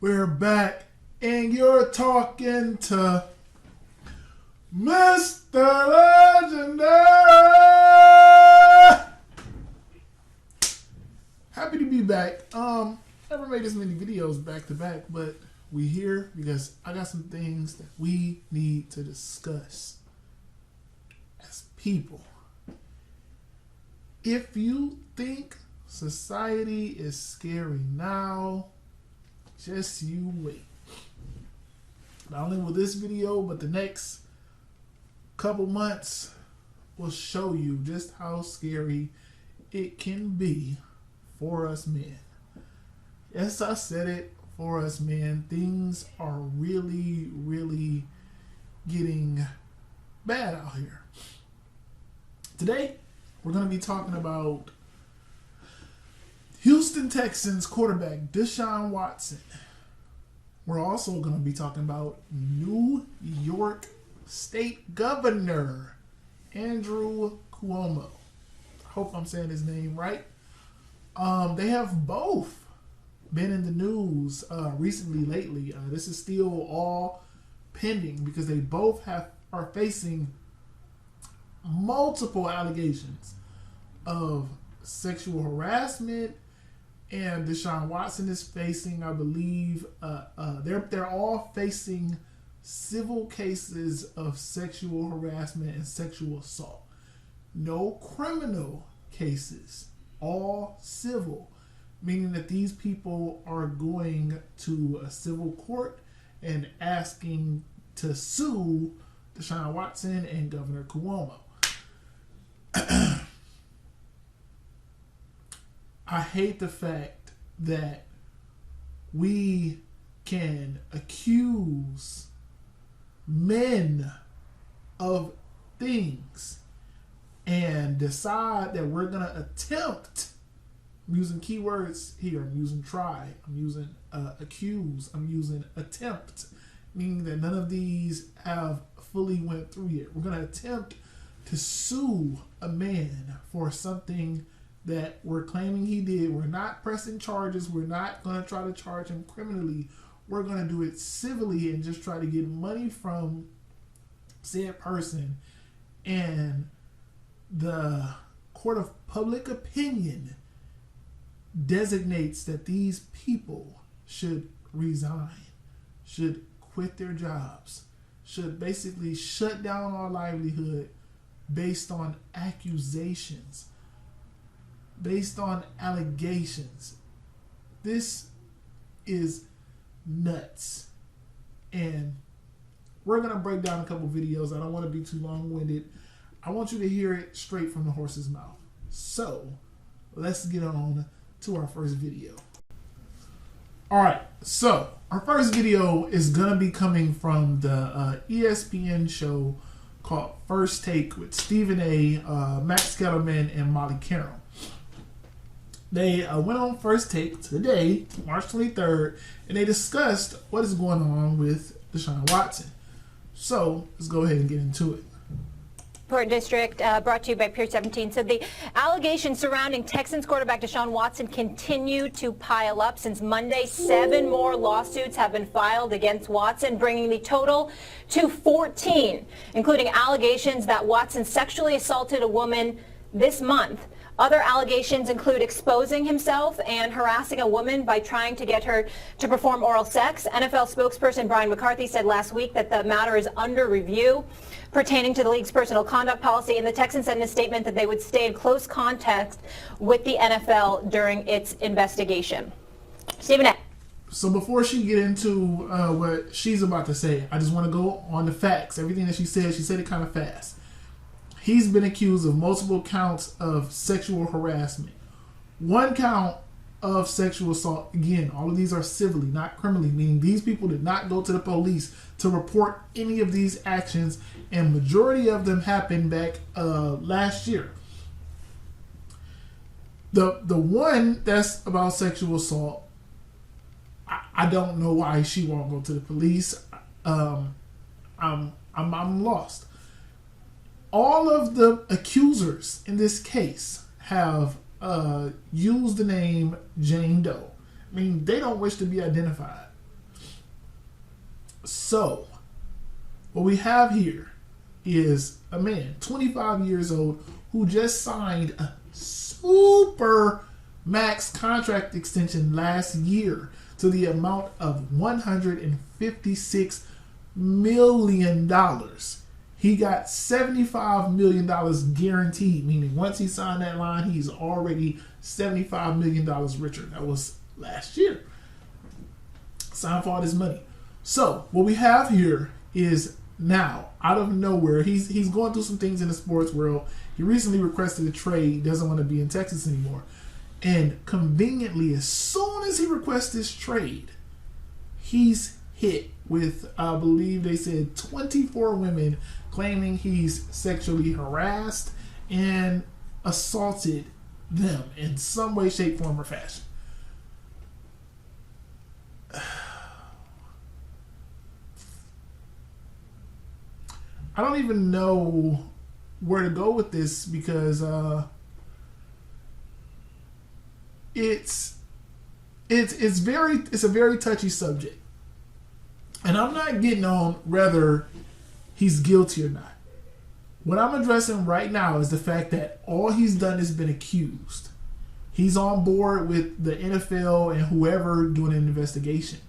We're back, and you're talking to Mr. Legendary. Happy to be back. Never made this many videos back to back, but we here because I got some things that we need to discuss as people. If you think society is scary now, just you wait. Not only will this video, but the next couple months will show you just how scary it can be for us men. Yes, I said it, for us men. Things are really, really getting bad out here. Today, we're going to be talking about Houston Texans quarterback Deshaun Watson. We're also going to be talking about New York State Governor Andrew Cuomo. I hope I'm saying his name right. They have both been in the news recently, lately. This is still all pending because they both are facing multiple allegations of sexual harassment, and Deshaun Watson is facing, I believe, they're all facing civil cases of sexual harassment and sexual assault. No criminal cases, all civil, meaning that these people are going to a civil court and asking to sue Deshaun Watson and Governor Cuomo. I hate the fact that we can accuse men of things and decide that we're going to attempt, I'm using keywords here, I'm using try, I'm using accuse, I'm using attempt, meaning that none of these have fully went through yet. We're going to attempt to sue a man for something that we're claiming he did. We're not pressing charges. We're not going to try to charge him criminally. We're going to do it civilly and just try to get money from said person. And the court of public opinion designates that these people should resign, should quit their jobs, should basically shut down our livelihood based on accusations, based on allegations. This is nuts. And we're going to break down a couple videos. I don't want to be too long-winded. I want you to hear it straight from the horse's mouth. So, let's get on to our first video. Alright, so our first video is going to be coming from the ESPN show called First Take with Stephen A., Max Kellerman, and Molly Carroll. They went on First Take today, March 23rd, and they discussed what is going on with Deshaun Watson. So, let's go ahead and get into it. Port District, brought to you by Pier 17. So the allegations surrounding Texans quarterback Deshaun Watson continue to pile up. Since Monday, 7 more lawsuits have been filed against Watson, bringing the total to 14, including allegations that Watson sexually assaulted a woman this month. Other allegations include exposing himself and harassing a woman by trying to get her to perform oral sex. NFL spokesperson Brian McCarthy said last week that the matter is under review pertaining to the league's personal conduct policy, and the Texans said in a statement that they would stay in close contact with the NFL during its investigation. Stephen A. So before she get into what she's about to say, I just want to go on the facts. Everything that she said it kind of fast. He's been accused of multiple counts of sexual harassment. 1 count of sexual assault. Again, all of these are civilly, not criminally, meaning these people did not go to the police to report any of these actions, and majority of them happened back last year. The one that's about sexual assault, I don't know why she won't go to the police. I'm lost. All of the accusers in this case have used the name Jane Doe. I mean, they don't wish to be identified. So, what we have here is a man, 25 years old, who just signed a super max contract extension last year to the amount of $156 million. He got $75 million guaranteed, meaning once he signed that line, he's already $75 million richer. That was last year. Signed for all this money. So what we have here is now, out of nowhere, he's going through some things in the sports world. He recently requested a trade, doesn't want to be in Texas anymore. And conveniently, as soon as he requests this trade, he's hit with, I believe they said, 24 women claiming he's sexually harassed and assaulted them in some way, shape, form, or fashion. I don't even know where to go with this because it's a very touchy subject, and I'm not getting on whether he's guilty or not. What I'm addressing right now is the fact that all he's done is been accused. He's on board with the NFL and whoever doing an investigation,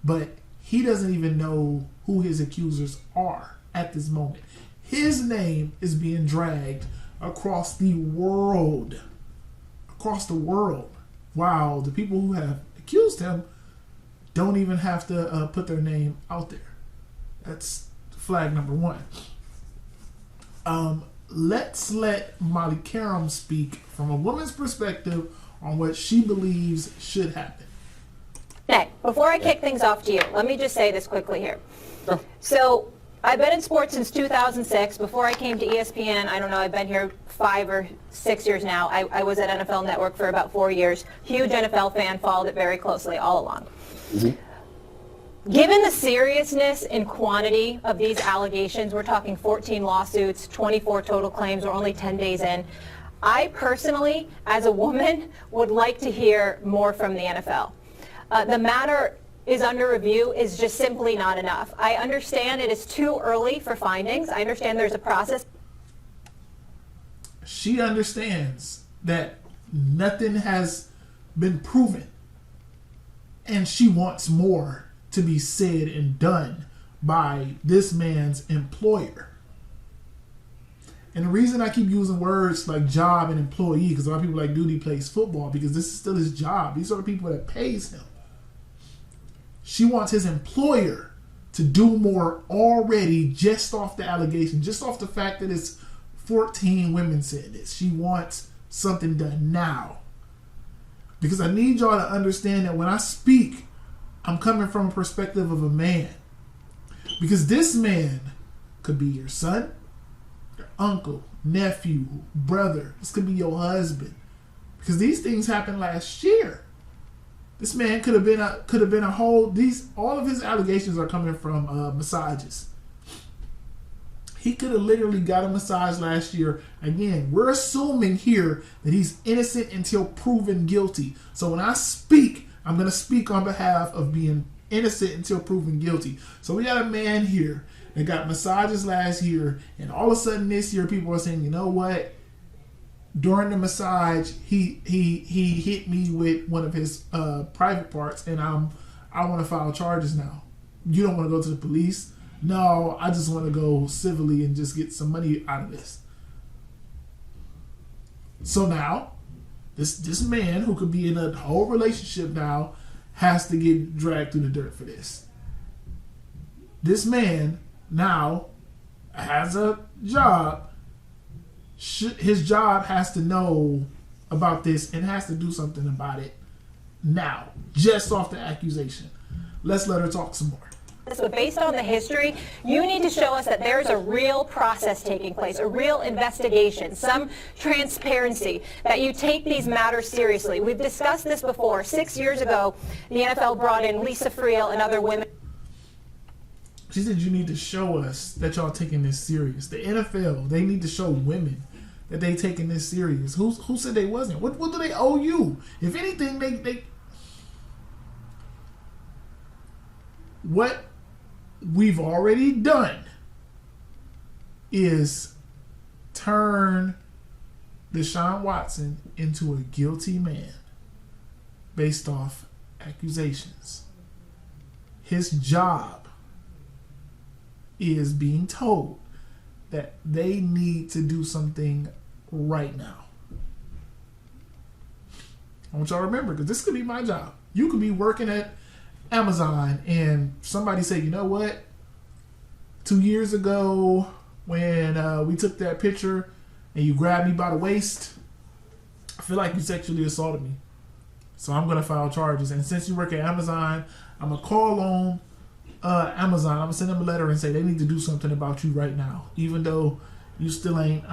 but he doesn't even know who his accusers are at this moment. His name is being dragged across the world. While the people who have accused him don't even have to put their name out there. That's flag number one. Let's let Molly Karam speak from a woman's perspective on what she believes should happen. Okay, before I kick things off to you, let me just say this quickly here. So I've been in sports since 2006. Before I came to ESPN, I don't know, I've been here 5 or 6 years now. I was at NFL Network for about 4 years. Huge NFL fan, followed it very closely all along. Mm-hmm. Given the seriousness and quantity of these allegations, we're talking 14 lawsuits, 24 total claims, we're only 10 days in. I personally, as a woman, would like to hear more from the NFL. The matter is under review is just simply not enough. I understand it is too early for findings. I understand there's a process. She understands that nothing has been proven, and she wants more to be said and done by this man's employer. And the reason I keep using words like job and employee, because a lot of people like, dude, he plays football, because this is still his job. These are the people that pays him. She wants his employer to do more already just off the allegation, just off the fact that it's 14 women said this. She wants something done now. Because I need y'all to understand that when I speak, I'm coming from a perspective of a man. Because this man could be your son, your uncle, nephew, brother. This could be your husband. Because these things happened last year. This man could have been a whole. All of his allegations are coming from massages. He could have literally got a massage last year. Again, we're assuming here that he's innocent until proven guilty. So when I speak, I'm going to speak on behalf of being innocent until proven guilty. So we got a man here that got massages last year, and all of a sudden this year people are saying, you know what? During the massage, he hit me with one of his private parts, and I want to file charges now. You don't want to go to the police? No, I just want to go civilly and just get some money out of this. So now, this man who could be in a whole relationship now has to get dragged through the dirt for this. This man now has a job. His job has to know about this and has to do something about it now, just off the accusation. Let's let her talk some more. So based on the history, you need to show us that there's a real process taking place, a real investigation, some transparency, that you take these matters seriously. We've discussed this before. 6 years ago, the NFL brought in Lisa Friel and other women. She said you need to show us that y'all taking this serious. The NFL, they need to show women that they taking this serious. Who said they wasn't? What do they owe you? If anything, they what we've already done is turn Deshaun Watson into a guilty man based off accusations. His job is being told that they need to do something right now. I want y'all to remember, because this could be my job. You could be working at Amazon and somebody say, you know what? 2 years ago when we took that picture and you grabbed me by the waist, I feel like you sexually assaulted me. So I'm going to file charges. And since you work at Amazon, I'm going to call on Amazon. I'm going to send them a letter and say they need to do something about you right now. Even though you still ain't,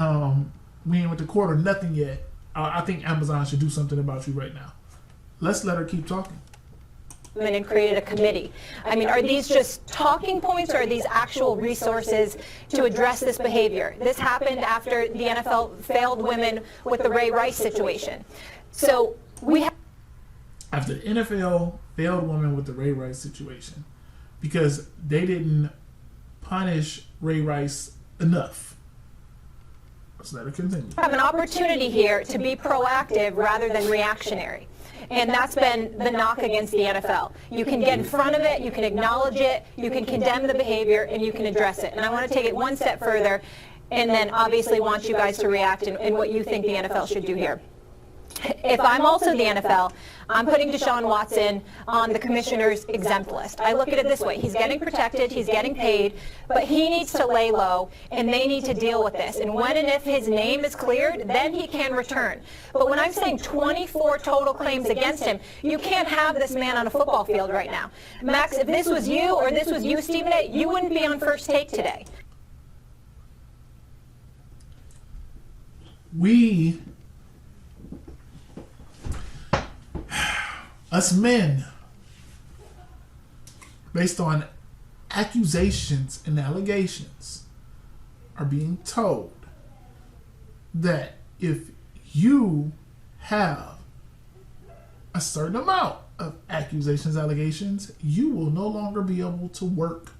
we ain't went to court or nothing yet. I think Amazon should do something about you right now. Let's let her keep talking. And created a committee. I mean, are these just talking points, or are these actual resources to address this behavior? This happened after the NFL failed women with the Ray Rice situation. So we have... After the NFL failed women with the Ray Rice situation, because they didn't punish Ray Rice enough. Let's let it continue. We have an opportunity here to be proactive rather than reactionary. And that's been the knock against the NFL. You can get in front of it, you can acknowledge it, you can condemn the behavior, and you can address it. And I want to take it one step further, and then obviously want you guys to react in what you think the NFL should do here. If I'm also the NFL, I'm putting Deshaun Watson on the commissioner's exempt list. I look at it this way. He's getting protected, he's getting paid, but he needs to lay low, and they need to deal with this. And when and if his name is cleared, then he can return. But when I'm saying 24 total claims against him, you can't have this man on a football field right now. Max, if this was you or this was you, Stephen A., you wouldn't be on First Take today. Us men, based on accusations and allegations, are being told that if you have a certain amount of accusations, allegations, you will no longer be able to work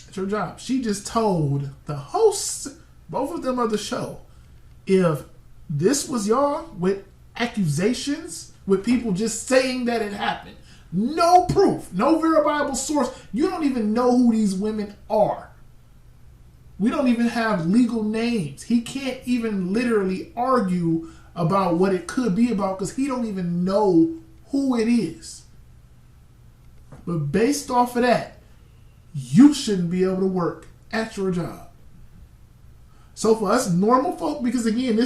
at your job. She just told the hosts, both of them of the show, if this was y'all with accusations, with people just saying that it happened, no proof, no verifiable source, you don't even know who these women are. We don't even have legal names. He can't even literally argue about what it could be about because he don't even know who it is. But based off of that, you shouldn't be able to work at your job. So for us normal folk, because again,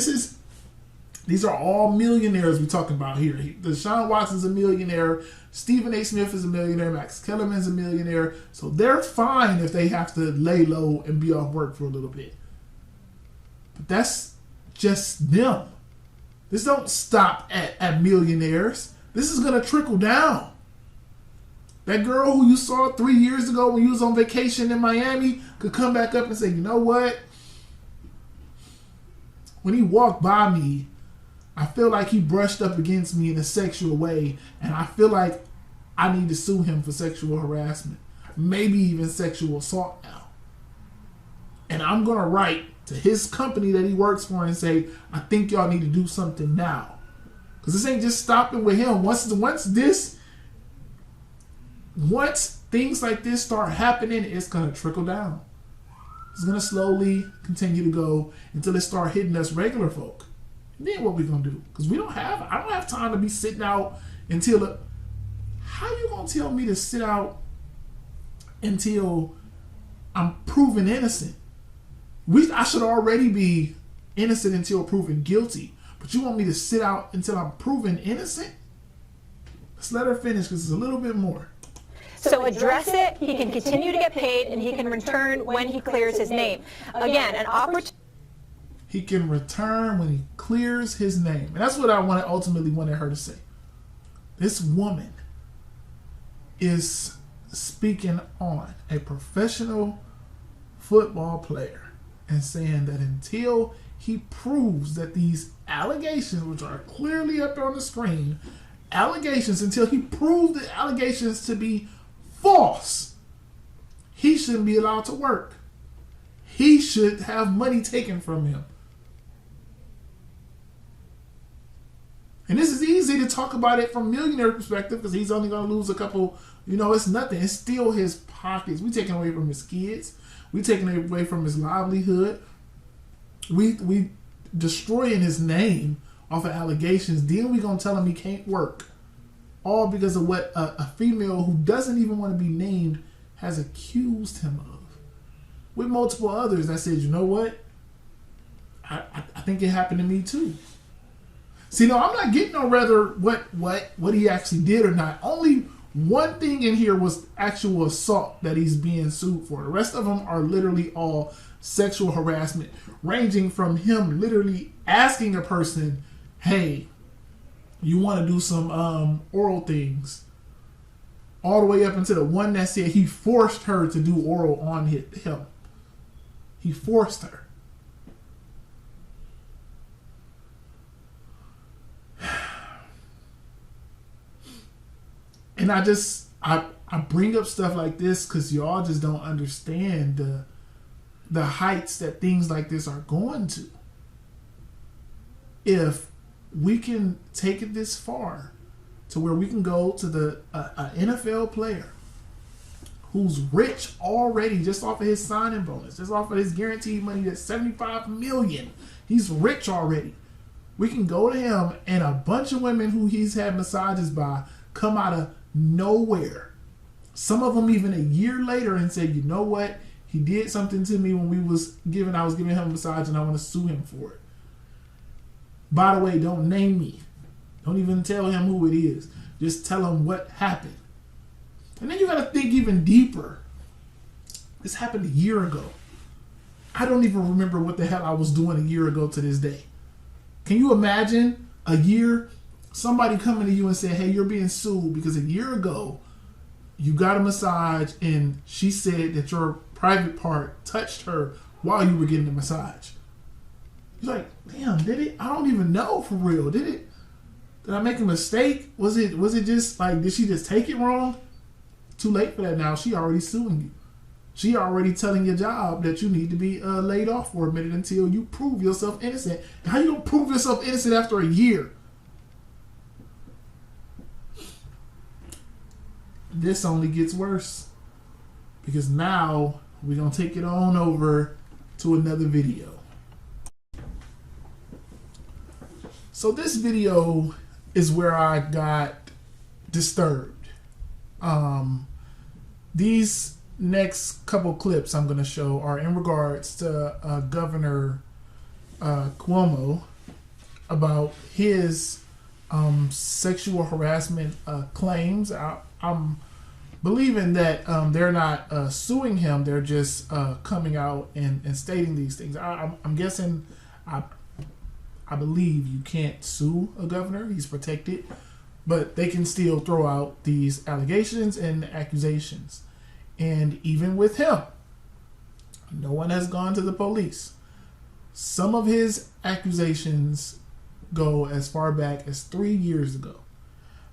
these are all millionaires we're talking about here. Deshaun Watson's a millionaire. Stephen A. Smith is a millionaire. Max Kellerman's a millionaire. So they're fine if they have to lay low and be off work for a little bit. But that's just them. This don't stop at millionaires. This is going to trickle down. That girl who you saw 3 years ago when you was on vacation in Miami could come back up and say, you know what? When he walked by me, I feel like he brushed up against me in a sexual way, and I feel like I need to sue him for sexual harassment, maybe even sexual assault now. And I'm going to write to his company that he works for and say, I think y'all need to do something now. Because this ain't just stopping with him. Once things like this start happening, it's going to trickle down. It's going to slowly continue to go until it start hitting us regular folk. And then what we gonna do? Because I don't have time to be sitting out until how you gonna tell me to sit out until I'm proven innocent? I should already be innocent until proven guilty. But you want me to sit out until I'm proven innocent? Let's let her finish because there's a little bit more. So address it, he can continue to get paid, and he can return when he clears his name. Again, an opportunity. He can return when he clears his name. And that's what I ultimately wanted her to say. This woman is speaking on a professional football player and saying that until he proves that these allegations, which are clearly up on the screen, until he proves the allegations to be false, he shouldn't be allowed to work. He should have money taken from him. And this is easy to talk about it from millionaire perspective because he's only going to lose a couple, it's nothing. It's still his pockets. We taking away from his kids. We taking away from his livelihood. We destroying his name off of allegations. Then we going to tell him he can't work. All because of what a female who doesn't even want to be named has accused him of. With multiple others that said, you know what? I think it happened to me too. See, no, I'm not getting on whether what he actually did or not. Only one thing in here was actual assault that he's being sued for. The rest of them are literally all sexual harassment, ranging from him literally asking a person, hey, you want to do some oral things, all the way up into the one that said he forced her to do oral on him. He forced her. And I bring up stuff like this because y'all just don't understand the heights that things like this are going to. If we can take it this far to where we can go to the NFL player who's rich already just off of his signing bonus, just off of his guaranteed money, that's $75 million. He's rich already. We can go to him and a bunch of women who he's had massages by come out of nowhere. Some of them even a year later and say, you know what? He did something to me when I was giving him a massage and I want to sue him for it. By the way, don't name me. Don't even tell him who it is. Just tell him what happened. And then you got to think even deeper. This happened a year ago. I don't even remember what the hell I was doing a year ago to this day. Can you imagine a year, somebody coming to you and saying, hey, you're being sued because a year ago you got a massage and she said that your private part touched her while you were getting the massage. You're like, damn, did it? I don't even know for real. Did it? Did I make a mistake? Was it just like, did she just take it wrong? Too late for that now. She already suing you. She already telling your job that you need to be laid off for a minute until you prove yourself innocent. How you gonna prove yourself innocent after a year? This only gets worse because now we're gonna take it on over to another video. So this video is where I got disturbed. These next couple clips I'm going to show are in regards to Governor Cuomo about his sexual harassment claims. I'm believing that they're not suing him. They're just coming out and stating these things. I'm guessing, I believe you can't sue a governor. He's protected. But they can still throw out these allegations and accusations. And even with him, no one has gone to the police. Some of his accusations go as far back as 3 years ago.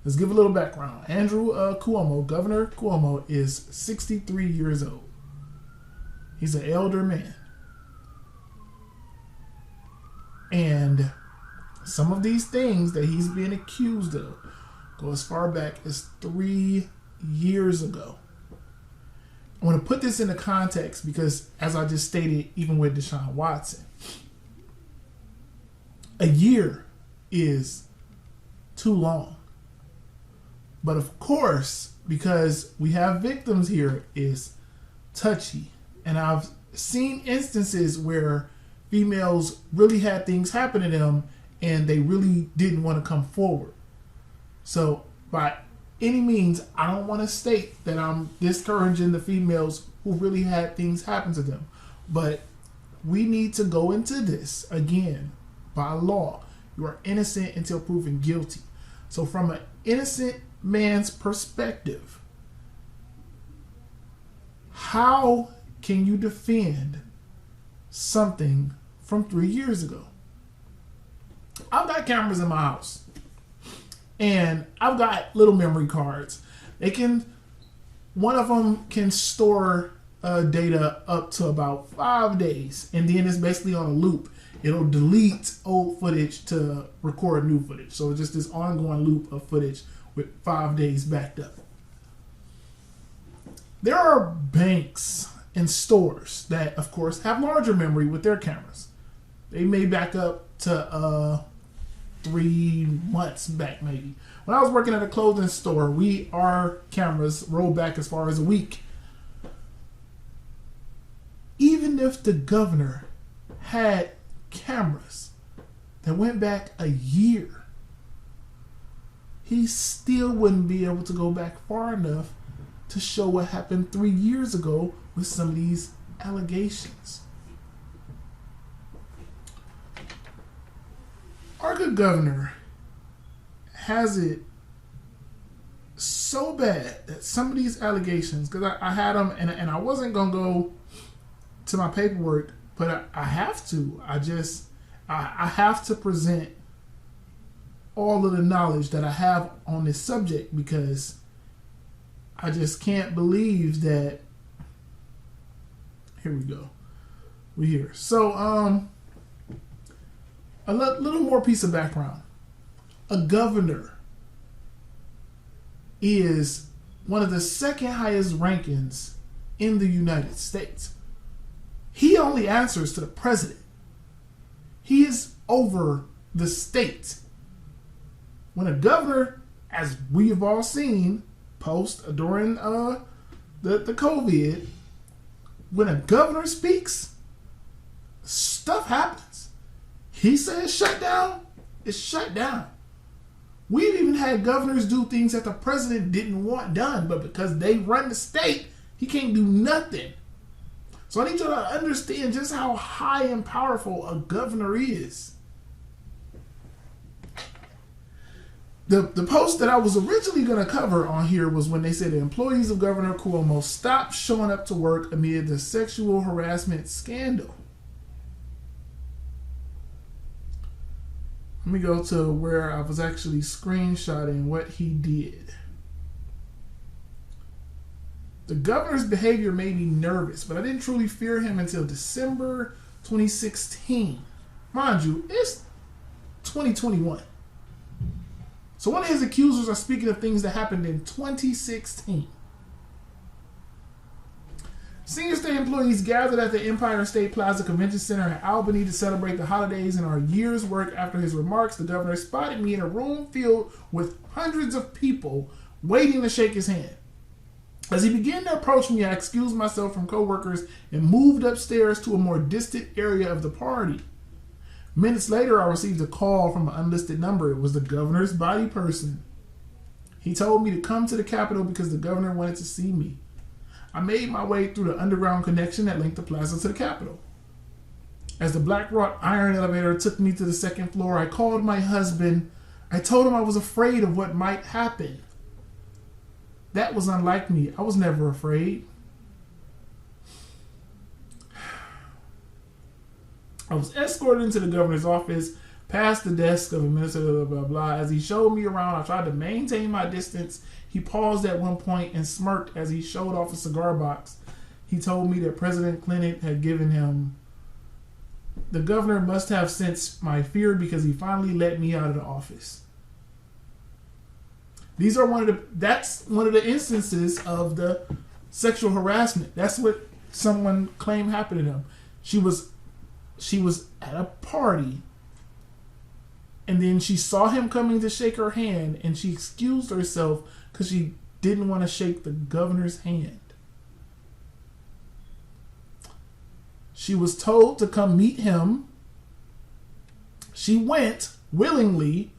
Let's give a little background. Andrew Cuomo, Governor Cuomo, is 63 years old. He's an elder man. And some of these things that he's being accused of go as far back as 3 years ago. I want to put this into context because, as I just stated, even with Deshaun Watson, a year is too long. But of course, because we have victims here, is touchy. And I've seen instances where females really had things happen to them and they really didn't want to come forward. So by any means, I don't want to state that I'm discouraging the females who really had things happen to them. But we need to go into this again by law. You are innocent until proven guilty. So from an innocent man's perspective, how can you defend something from 3 years ago? I've got cameras in my house and I've got little memory cards. They can one of them can store data up to about 5 days, and then it's basically on a loop. It'll delete old footage to record new footage. So it's just this ongoing loop of footage with 5 days backed up. There are banks and stores that, of course, have larger memory with their cameras. They may back up to 3 months back, maybe. When I was working at a clothing store, our cameras rolled back as far as a week. Even if the governor had cameras that went back a year, he still wouldn't be able to go back far enough to show what happened 3 years ago with some of these allegations. Our good governor has it so bad that some of these allegations, because I had them and I wasn't going to go to my paperwork, but I have to. I have to present all of the knowledge that I have on this subject, because I just can't believe that. Here we go. We're here. So, a little more piece of background. A governor is one of the second highest rankings in the United States. He only answers to the president. He is over the state. When a governor, as we have all seen during the COVID, when a governor speaks, stuff happens. He says shut down, it's shut down. We've even had governors do things that the president didn't want done, but because they run the state, he can't do nothing. So I need you to understand just how high and powerful a governor is. The post that I was originally going to cover on here was when they said the employees of Governor Cuomo stopped showing up to work amid the sexual harassment scandal. Let me go to where I was actually screenshotting what he did. The governor's behavior made me nervous, but I didn't truly fear him until December 2016. Mind you, it's 2021. So one of his accusers are speaking of things that happened in 2016. Senior state employees gathered at the Empire State Plaza Convention Center in Albany to celebrate the holidays and our year's work. After his remarks, the governor spotted me in a room filled with hundreds of people waiting to shake his hand. As he began to approach me, I excused myself from coworkers and moved upstairs to a more distant area of the party. Minutes later, I received a call from an unlisted number. It was the governor's body person. He told me to come to the Capitol because the governor wanted to see me. I made my way through the underground connection that linked the plaza to the Capitol. As the black wrought iron elevator took me to the second floor, I called my husband. I told him I was afraid of what might happen. That was unlike me. I was never afraid. I was escorted into the governor's office, past the desk of administrator, blah, blah, blah. As he showed me around, I tried to maintain my distance. He paused at one point and smirked as he showed off a cigar box. He told me that President Clinton had given him. The governor must have sensed my fear because he finally let me out of the office. That's one of the instances of the sexual harassment. That's what someone claimed happened to him. She was at a party, and then she saw him coming to shake her hand, and she excused herself because she didn't want to shake the governor's hand. She was told to come meet him. She went willingly.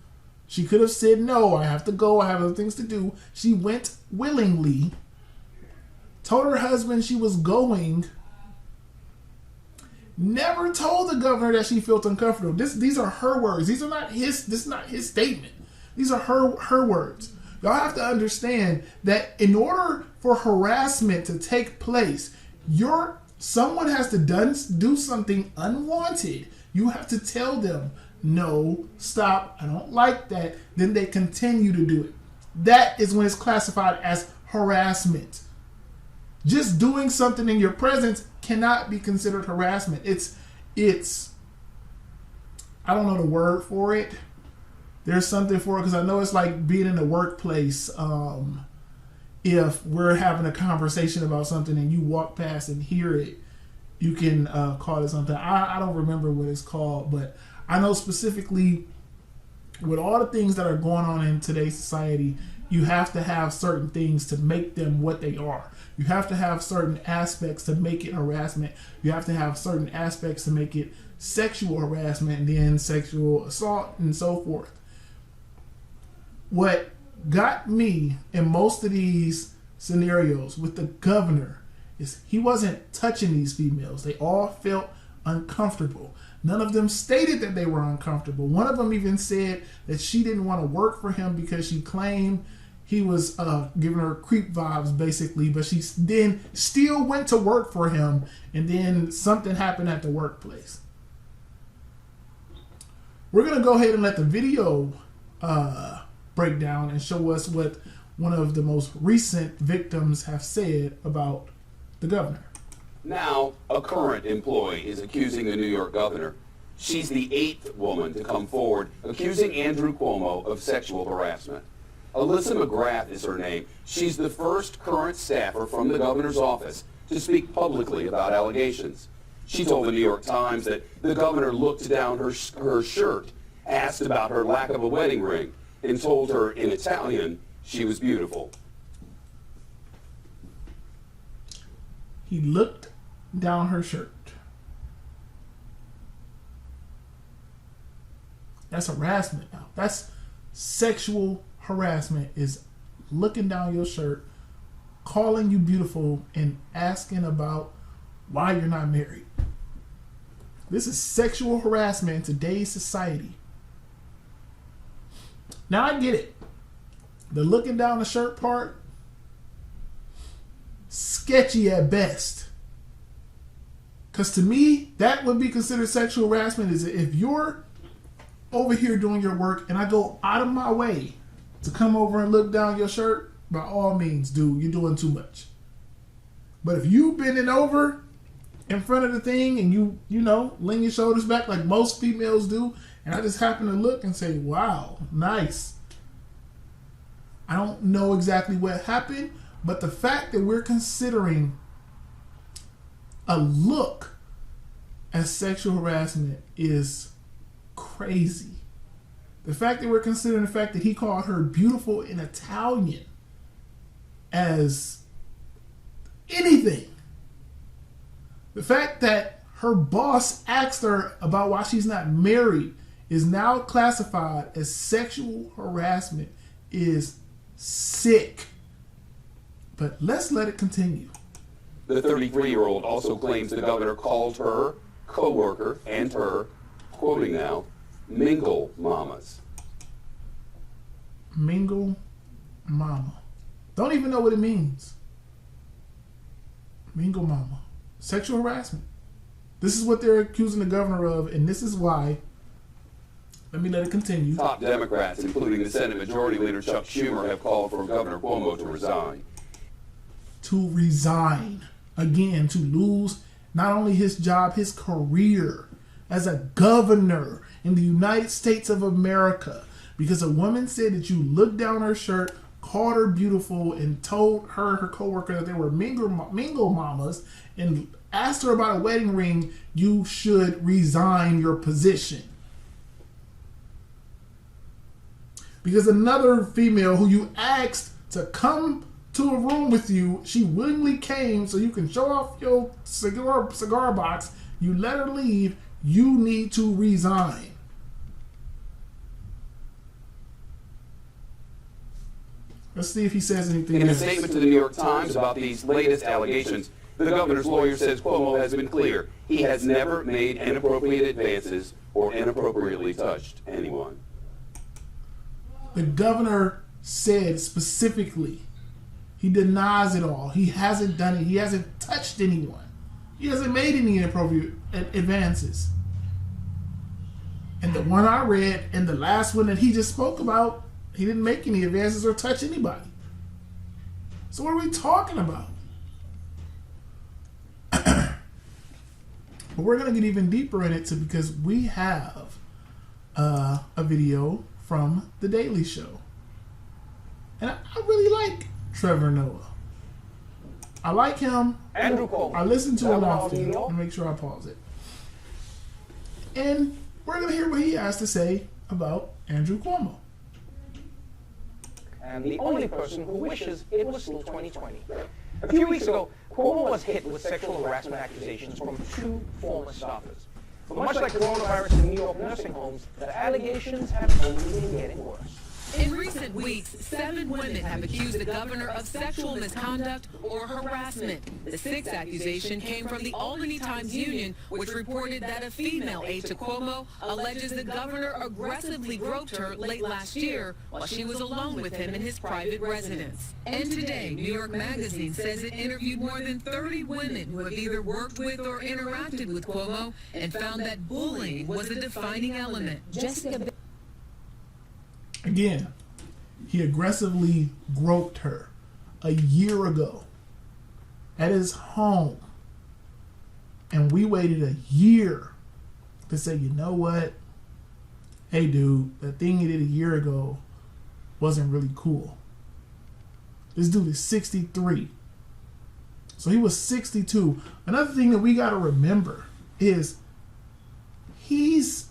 She could have said, no, I have to go, I have other things to do. She went willingly, told her husband she was going, never told the governor that she felt uncomfortable. These are her words. This is not his statement. These are her words. Y'all have to understand that in order for harassment to take place, someone has to do something unwanted. You have to tell them, no, stop, I don't like that. Then they continue to do it. That is when it's classified as harassment. Just doing something in your presence cannot be considered harassment. It's I don't know the word for it. There's something for it because I know it's like being in the workplace. If we're having a conversation about something and you walk past and hear it, you can call it something. I don't remember what it's called, but I know specifically with all the things that are going on in today's society, you have to have certain things to make them what they are. You have to have certain aspects to make it harassment. You have to have certain aspects to make it sexual harassment and then sexual assault and so forth. What got me in most of these scenarios with the governor is he wasn't touching these females. They all felt uncomfortable. None of them stated that they were uncomfortable. One of them even said that she didn't want to work for him because she claimed he was giving her creep vibes, basically, but she then still went to work for him, and then something happened at the workplace. We're going to go ahead and let the video break down and show us what one of the most recent victims have said about the governor. Now, a current employee is accusing the New York governor. She's the 8th woman to come forward accusing Andrew Cuomo of sexual harassment. Alyssa McGrath is her name. She's the first current staffer from the governor's office to speak publicly about allegations. She told the New York Times that the governor looked down her shirt, asked about her lack of a wedding ring, and told her in Italian she was beautiful. He looked down her shirt. That's harassment now. That's sexual harassment, is looking down your shirt, calling you beautiful, and asking about why you're not married. This is sexual harassment in today's society. Now I get it. The looking down the shirt part, sketchy at best. Because to me, that would be considered sexual harassment, is if you're over here doing your work and I go out of my way to come over and look down your shirt, by all means, dude, you're doing too much. But if you bending over in front of the thing and you lean your shoulders back like most females do, and I just happen to look and say, wow, nice. I don't know exactly what happened, but the fact that we're considering a look as sexual harassment is crazy. The fact that we're considering the fact that he called her beautiful in Italian as anything. The fact that her boss asked her about why she's not married is now classified as sexual harassment is sick. But let's let it continue. The 33-year-old also claims the governor called her co-worker and her, quoting now, mingle mamas. Mingle mama. Don't even know what it means. Mingle mama. Sexual harassment. This is what they're accusing the governor of, and this is why. Let me let it continue. Top Democrats, including the Senate Majority Leader Chuck Schumer, have called for Governor Cuomo to resign. To resign. Again, to lose not only his job, his career as a governor in the United States of America. Because a woman said that you looked down her shirt, called her beautiful, and told her coworker that they were mingle mamas, and asked her about a wedding ring. You should resign your position. Because another female who you asked to come to a room with you, she willingly came so you can show off your cigar box. You let her leave. You need to resign. Let's see if he says anything. In a statement to the New York Times about these latest allegations, the governor's lawyer says Cuomo has been clear. He has never made inappropriate advances or inappropriately touched anyone. The governor said specifically, he denies it all. He hasn't done it. He hasn't touched anyone. He hasn't made any inappropriate advances. And the one I read and the last one that he just spoke about, he didn't make any advances or touch anybody. So what are we talking about? But we're going to get even deeper in it because we have a video from The Daily Show. And I really like Trevor Noah. I like him. Andrew Cuomo. I listen to him often. Let me make sure I pause it. And we're going to hear what he has to say about Andrew Cuomo. And the only person who wishes it was still 2020. A few weeks ago, Cuomo was hit with sexual harassment accusations from 2 former staffers. But much like coronavirus in New York nursing homes, the allegations have only been getting worse. In recent weeks, 7 women have accused the governor of sexual misconduct or harassment. The 6th accusation came from the Albany Times-Union, which reported that a female aide to Cuomo alleges the governor aggressively groped her late last year while she was alone with him in his private residence. And today, New York Magazine says it interviewed more than 30 women who have either worked with or interacted with Cuomo and found that bullying was a defining element. Again, he aggressively groped her a year ago at his home. And we waited a year to say, you know what? Hey, dude, the thing you did a year ago wasn't really cool. This dude is 63. So he was 62. Another thing that we got to remember is he's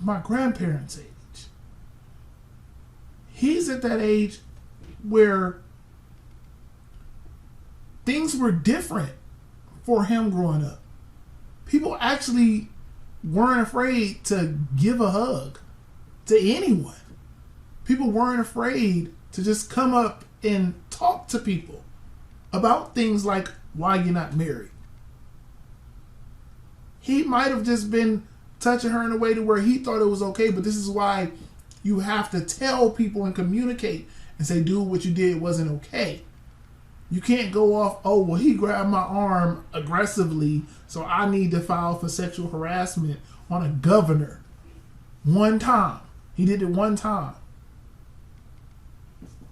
my grandparents' age. He's at that age where things were different for him growing up. People actually weren't afraid to give a hug to anyone. People weren't afraid to just come up and talk to people about things like why you're not married. He might have just been touching her in a way to where he thought it was okay, but this is why you have to tell people and communicate and say, dude, what you did wasn't okay. You can't go off, oh, well, he grabbed my arm aggressively, so I need to file for sexual harassment on a governor. One time. He did it one time.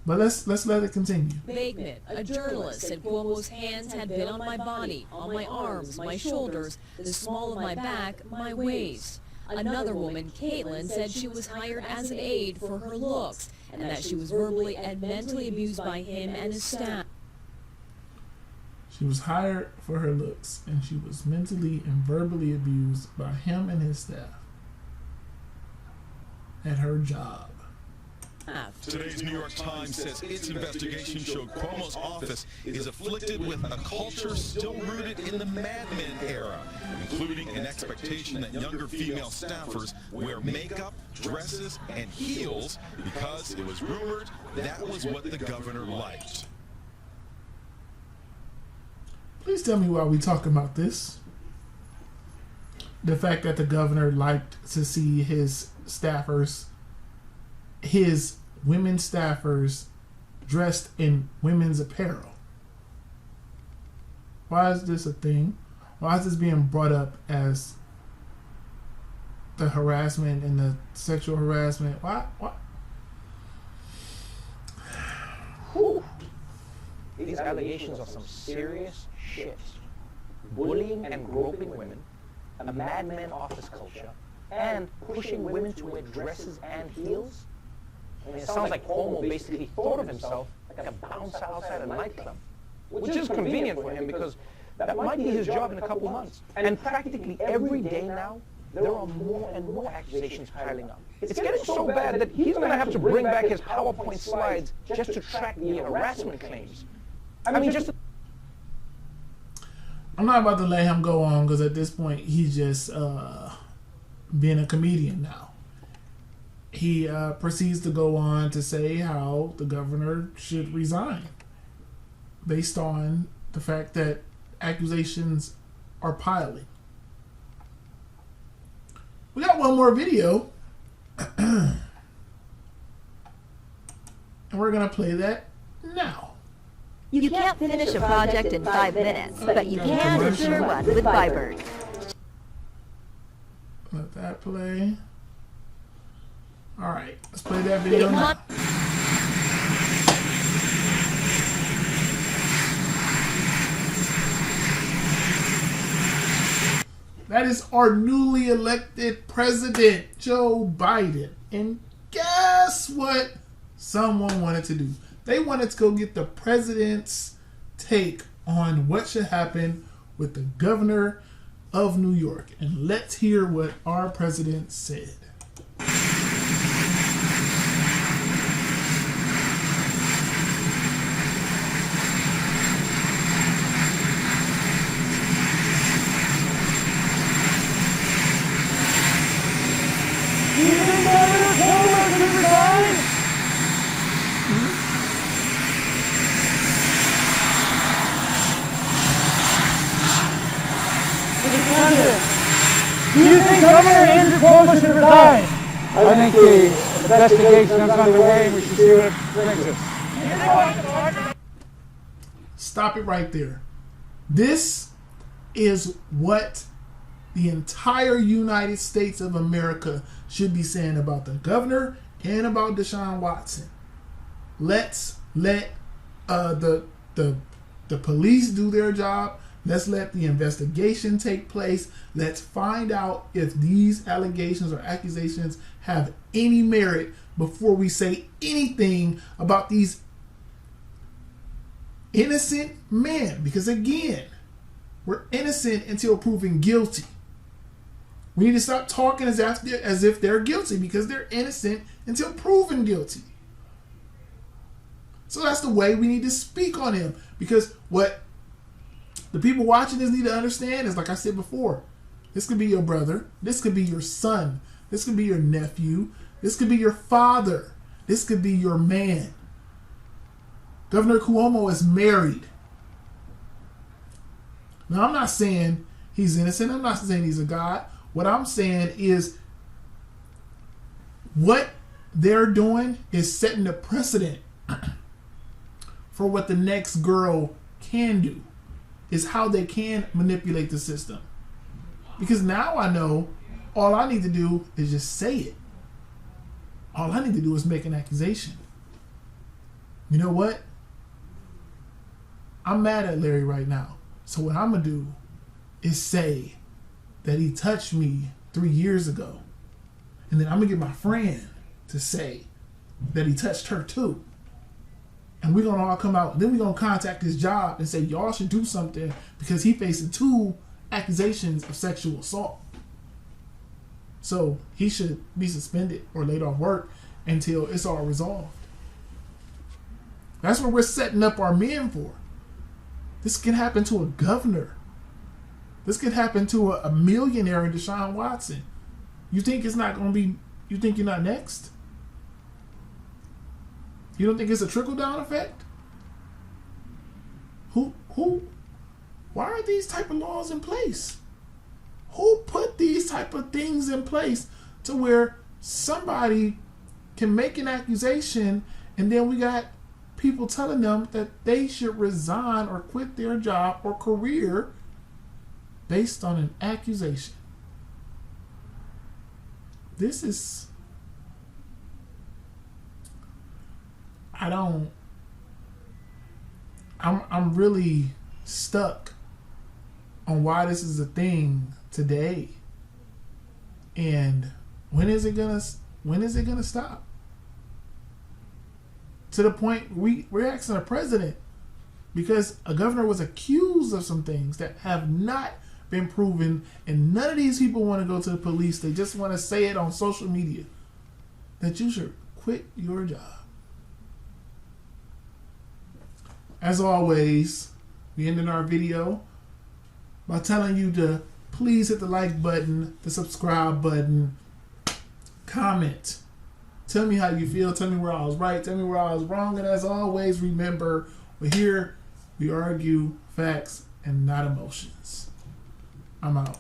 But let's let it continue. Bateman, a journalist, said Cuomo's hands had been on my body, on my arms, my shoulders, the small of my back, my waist. Another woman, Caitlin, said she was hired as an aide for her looks and that she was verbally and mentally abused by him and his staff. She was hired for her looks and she was mentally and verbally abused by him and his staff at her job. Today's New York Times says its investigation showed Cuomo's office is afflicted with a culture still rooted in the Mad Men era, including an expectation that younger female staffers wear makeup, dresses, and heels because it was rumored that was what the governor liked. Please tell me why we talking about this. The fact that the governor liked to see his staffers, his women staffers dressed in women's apparel. Why is this a thing? Why is this being brought up as the harassment and the sexual harassment? Why? Whew. These allegations are some serious shit. Bullying and groping women, a madman office culture, and pushing women to wear dresses and heels. I mean, it sounds like Cuomo basically thought of himself like a bouncer outside a nightclub, which is convenient for him because that might be his job in a couple months. And practically every day now, there are more and more accusations piling up. It's getting so bad that he's going to have to bring back his PowerPoint slides just to track the harassment claims. I mean, just... I'm not about to let him go on because at this point he's just being a comedian now. He proceeds to go on to say how the governor should resign based on the fact that accusations are piling. We got one more video and we're going to play that now. You can't finish a project in 5 minutes, but you can ensure one with Vibert. Let that play. All right, let's play that video now. That is our newly elected president, Joe Biden. And guess what someone wanted to do? They wanted to go get the president's take on what should happen with the governor of New York. And let's hear what our president said. Do you think Governor Andrew Cuomo should resign? I think the investigation is underway and we should see what it brings us. Stop it right there. This is what the entire United States of America should be saying about the governor and about Deshaun Watson. Let's let the police do their job. Let's let the investigation take place. Let's find out if these allegations or accusations have any merit before we say anything about these innocent men. Because again, we're innocent until proven guilty. We need to stop talking as if they're guilty, because they're innocent until proven guilty. So that's the way we need to speak on him. Because what the people watching this need to understand is, like I said before, this could be your brother, this could be your son, this could be your nephew, this could be your father, this could be your man. Governor Cuomo is married. Now, I'm not saying he's innocent. I'm not saying he's a god. What I'm saying is what they're doing is setting the precedent for what the next girl can do, is how they can manipulate the system. Because now I know all I need to do is just say it. All I need to do is make an accusation. You know what? I'm mad at Larry right now. So what I'm going to do is say that he touched me 3 years ago. And then I'm going to get my friend to say that he touched her too. And we're going to all come out. Then we're going to contact his job and say, y'all should do something because he facing 2 accusations of sexual assault. So he should be suspended or laid off work until it's all resolved. That's what we're setting up our men for. This can happen to a governor. This could happen to a millionaire in Deshaun Watson. You think it's not going to be, you think you're not next? You don't think it's a trickle-down effect? Why are these type of laws in place? Who put these type of things in place to where somebody can make an accusation and then we got people telling them that they should resign or quit their job or career based on an accusation? This is... I'm really stuck on why this is a thing today. And when is it gonna stop? To the point we're asking the president, because a governor was accused of some things that have not been proven, and none of these people want to go to the police. They just want to say it on social media that you should quit your job. As always, we ended our video by telling you to please hit the like button, the subscribe button, comment. Tell me how you feel. Tell me where I was right. Tell me where I was wrong. And as always, remember, we're here, we argue facts and not emotions. I'm out.